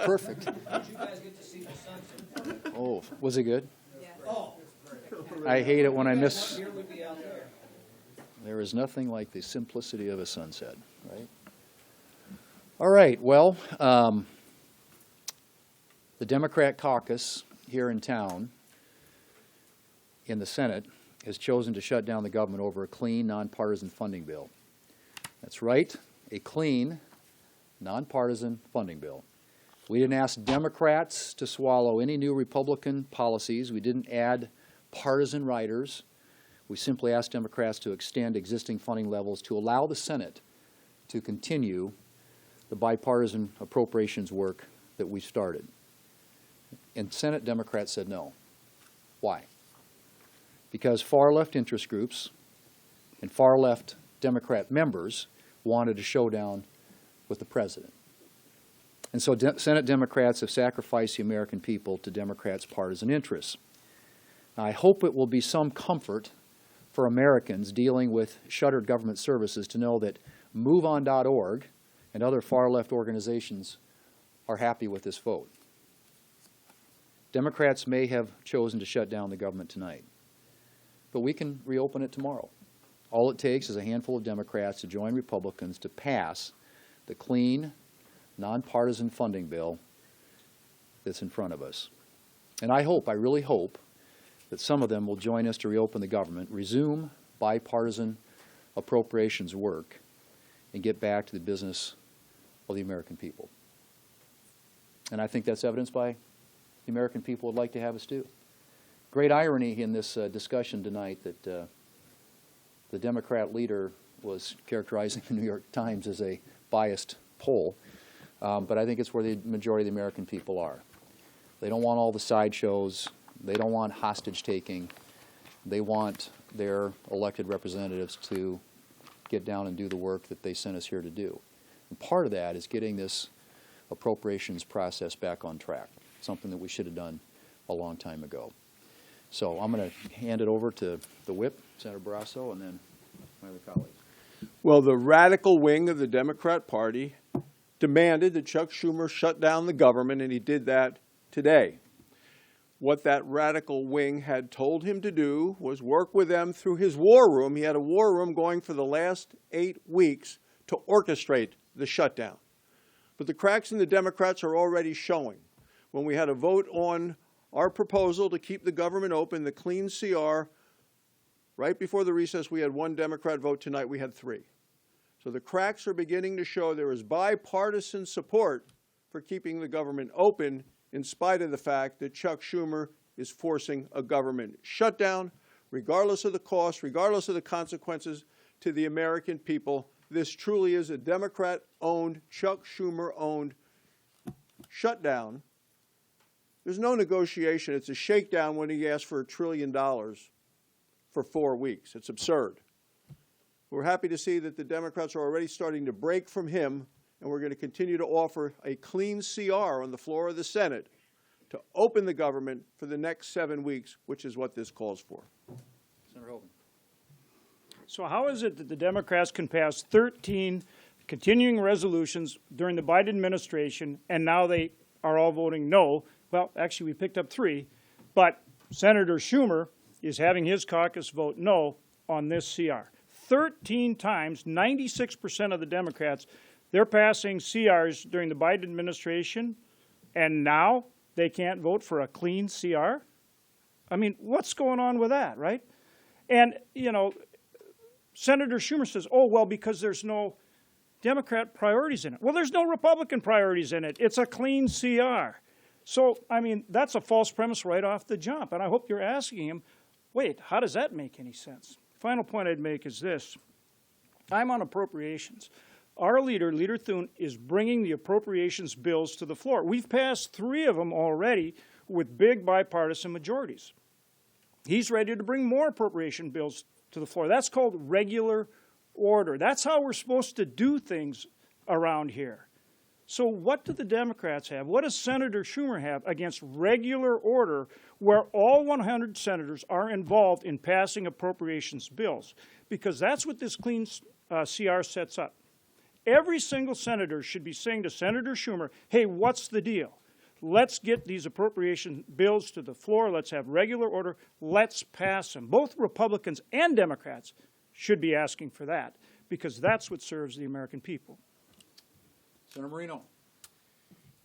Perfect. Did you guys get to see the sunset? Oh, was it good? Yeah. Oh. I hate it when I miss. Here would be out there. There is nothing like the simplicity of a sunset, right? All right, well, the Democrat caucus here in town, in the Senate, has chosen to shut down the government over a clean, nonpartisan funding bill. That's right, a clean, nonpartisan funding bill. We didn't ask Democrats to swallow any new Republican policies. We didn't add partisan riders. We simply asked Democrats to extend existing funding levels to allow the Senate to continue the bipartisan appropriations work that we started. And Senate Democrats said no. Why? Because far-left interest groups and far-left Democrat members wanted a showdown with the president. And so Senate Democrats have sacrificed the American people to Democrats' partisan interests. Now, I hope it will be some comfort for Americans dealing with shuttered government services to know that MoveOn.org and other far-left organizations are happy with this vote. Democrats may have chosen to shut down the government tonight, but we can reopen it tomorrow. All it takes is a handful of Democrats to join Republicans to pass the clean, nonpartisan funding bill that's in front of us. And I really hope, that some of them will join us to reopen the government, resume bipartisan appropriations work, and get back to the business of the American people. And I think that's evidenced by the American people would like to have us do. Great irony in this discussion tonight that the Democrat leader was characterizing the New York Times as a biased poll, but I think it's where the majority of the American people are. They don't want all the sideshows. They don't want hostage-taking. They want their elected representatives to get down and do the work that they sent us here to do. And part of that is getting this appropriations process back on track, something that we should have done a long time ago. So I'm going to hand it over to the whip, Senator Barrasso, and then my other colleagues. Well, the radical wing of the Democrat Party demanded that Chuck Schumer shut down the government, and he did that today. What that radical wing had told him to do was work with them through his war room. He had a war room going for the last 8 weeks to orchestrate the shutdown. But the cracks in the Democrats are already showing. When we had a vote on our proposal to keep the government open, the clean CR, right before the recess, we had 1 Democrat vote. Tonight we had 3. So the cracks are beginning to show there is bipartisan support for keeping the government open, in spite of the fact that Chuck Schumer is forcing a government shutdown, regardless of the cost, regardless of the consequences to the American people. This truly is a Democrat-owned, Chuck Schumer-owned shutdown. There's no negotiation. It's a shakedown when he asked for $1 trillion for 4 weeks. It's absurd. We're happy to see that the Democrats are already starting to break from him, and we're going to continue to offer a clean CR on the floor of the Senate to open the government for the next 7 weeks, which is what this calls for. Senator Hogan. So how is it that the Democrats can pass 13 continuing resolutions during the Biden administration, and now they are all voting no? Well, actually, we picked up 3, but Senator Schumer is having his caucus vote no on this CR. 13 times, 96% of the Democrats, they're passing CRs during the Biden administration, and now they can't vote for a clean CR? I mean, what's going on with that, right? And, you know, Senator Schumer says, oh, well, because there's no Democrat priorities in it. Well, there's no Republican priorities in it. It's a clean CR. So, I mean, that's a false premise right off the jump. And I hope you're asking him, wait, how does that make any sense? Final point I'd make is this. I'm on appropriations. Our leader, Leader Thune, is bringing the appropriations bills to the floor. We've passed 3 of them already with big bipartisan majorities. He's ready to bring more appropriation bills to the floor. That's called regular order. That's how we're supposed to do things around here. So what do the Democrats have? What does Senator Schumer have against regular order where all 100 senators are involved in passing appropriations bills? Because that's what this clean CR sets up. Every single senator should be saying to Senator Schumer, hey, what's the deal? Let's get these appropriation bills to the floor. Let's have regular order. Let's pass them. Both Republicans and Democrats should be asking for that, because that's what serves the American people. Senator Moreno.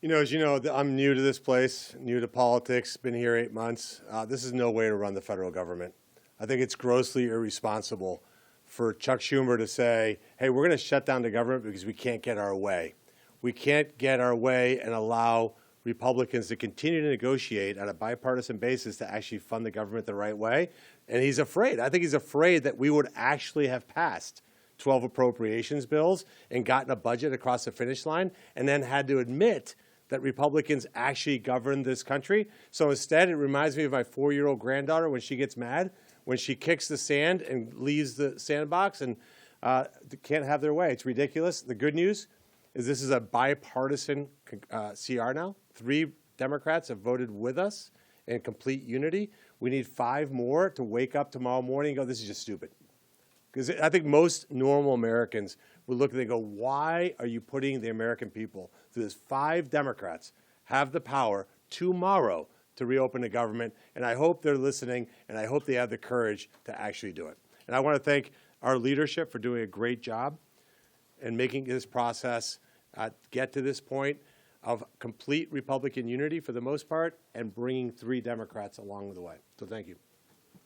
As you know, I'm new to this place, new to politics, been here 8 months. This is no way to run the federal government. I think it's grossly irresponsible for Chuck Schumer to say, hey, we're going to shut down the government because we can't get our way. We can't get our way and allow Republicans to continue to negotiate on a bipartisan basis to actually fund the government the right way. And he's afraid. I think he's afraid that we would actually have passed 12 appropriations bills and gotten a budget across the finish line and then had to admit that Republicans actually govern this country. So instead, it reminds me of my 4-year-old granddaughter when she gets mad, when she kicks the sand and leaves the sandbox and can't have their way. It's ridiculous. The good news is this is a bipartisan CR now. 3 Democrats have voted with us in complete unity. We need 5 more to wake up tomorrow morning and go, this is just stupid. Because I think most normal Americans would look and they go, why are you putting the American people through this? 5 Democrats have the power tomorrow to reopen the government, and I hope they're listening, and I hope they have the courage to actually do it. And I want to thank our leadership for doing a great job and making this process get to this point of complete Republican unity for the most part and bringing 3 Democrats along the way. So thank you.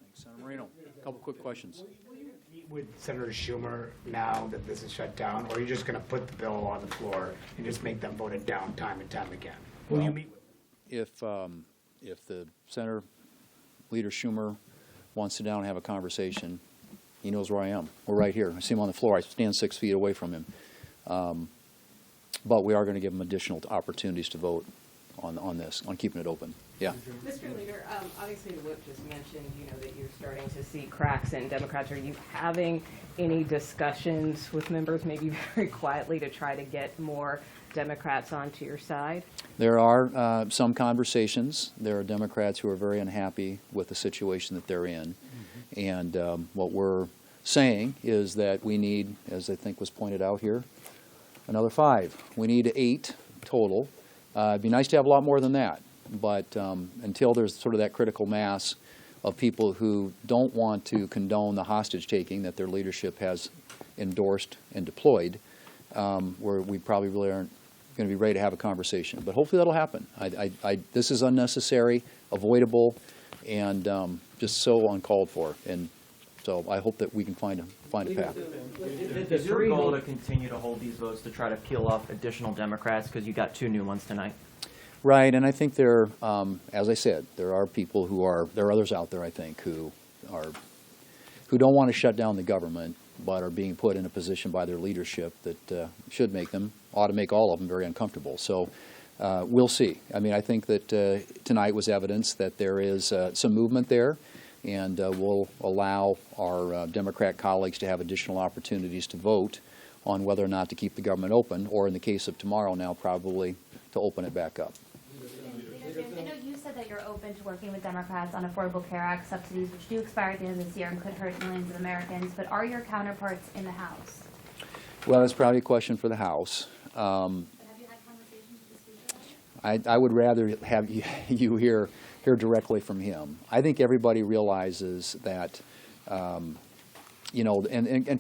Thanks, Senator Moreno. A couple quick questions. Will you meet with Senator Schumer now that this is shut down, or are you just going to put the bill on the floor and just make them vote it down time and time again? Will you meet with If the Senator Leader Schumer wants to sit down and have a conversation, he knows where I am. We're right here. I see him on the floor. I stand 6 feet away from him. But we are going to give him additional opportunities to vote on this, on keeping it open. Yeah. Mr. Leader, obviously the whip just mentioned, that you're starting to see cracks in Democrats. Are you having any discussions with members, maybe very quietly, to try to get more Democrats onto your side? There are some conversations. There are Democrats who are very unhappy with the situation that they're in. And what we're saying is that we need, as I think was pointed out here, another 5. We need 8 total. It'd be nice to have a lot more than that. But until there's sort of that critical mass of people who don't want to condone the hostage-taking that their leadership has endorsed and deployed, we probably really aren't going to be ready to have a conversation. But hopefully that'll happen. This is unnecessary, avoidable, and just so uncalled for. And so I hope that we can find a path. Is your goal to continue to hold these votes to try to peel off additional Democrats, because you got 2 new ones tonight? Right, and I think there, as I said, there are people there are others out there, I think, who don't want to shut down the government, but are being put in a position by their leadership that ought to make all of them very uncomfortable. So we'll see. I mean, I think that tonight was evidence that there is some movement there, and we'll allow our Democrat colleagues to have additional opportunities to vote on whether or not to keep the government open, or in the case of tomorrow now, probably to open it back up. I know you said that you're open to working with Democrats on Affordable Care Act subsidies, which do expire at the end of this year and could hurt millions of Americans, but are your counterparts in the House? Well, that's probably a question for the House. But have you had conversations with the Speaker? I would rather have you hear directly from him. I think everybody realizes that, and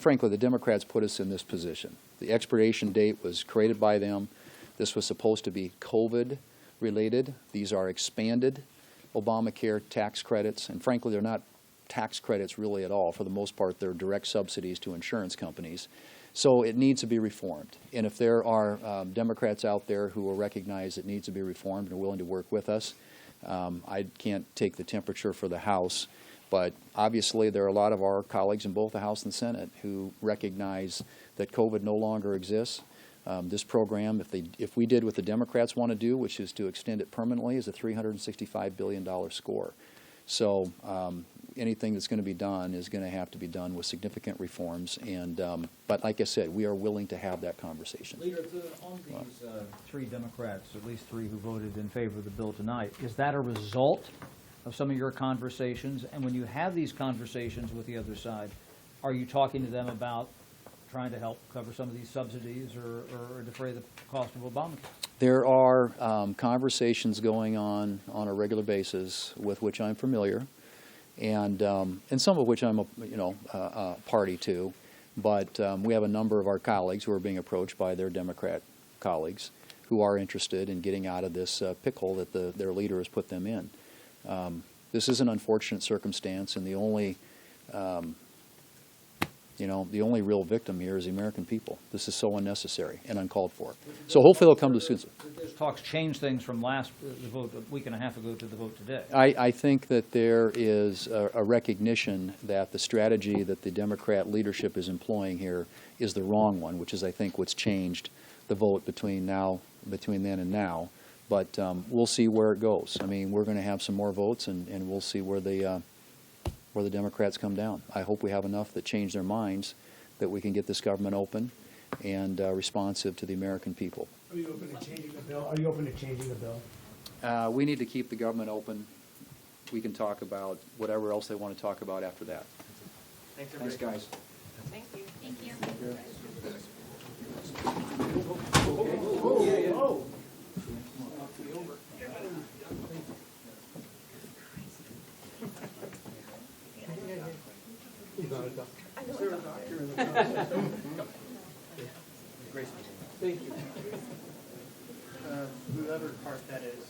frankly, the Democrats put us in this position. The expiration date was created by them. This was supposed to be COVID-related. These are expanded Obamacare tax credits, and frankly, they're not tax credits really at all. For the most part, they're direct subsidies to insurance companies. So it needs to be reformed. And if there are Democrats out there who will recognize it needs to be reformed and are willing to work with us, I can't take the temperature for the House, but obviously there are a lot of our colleagues in both the House and Senate who recognize that COVID no longer exists. This program, if we did what the Democrats want to do, which is to extend it permanently, is a $365 billion score. So anything that's going to be done is going to have to be done with significant reforms. And but like I said, we are willing to have that conversation. Leader, on these 3 Democrats, at least 3 who voted in favor of the bill tonight, is that a result of some of your conversations? And when you have these conversations with the other side, are you talking to them about trying to help cover some of these subsidies or defray the cost of Obamacare? There are conversations going on a regular basis with which I'm familiar, and some of which I'm a party to. But we have a number of our colleagues who are being approached by their Democrat colleagues who are interested in getting out of this pickle that their leader has put them in. This is an unfortunate circumstance, and the only real victim here is the American people. This is so unnecessary and uncalled for. So hopefully they'll come to soon. Those talks changed things from the vote a week and a half ago to the vote today. I think that there is a recognition that the strategy that the Democrat leadership is employing here is the wrong one, which is, I think, what's changed the vote between then and now. But we'll see where it goes. I mean, we're going to have some more votes, and we'll see where the Democrats come down. I hope we have enough that change their minds that we can get this government open and responsive to the American people. Are you open to changing the bill? Are you open to changing the bill? We need to keep the government open. We can talk about whatever else they want to talk about after that. Thanks, guys. Thank you. Thank you. Thank you. Whoever part that is.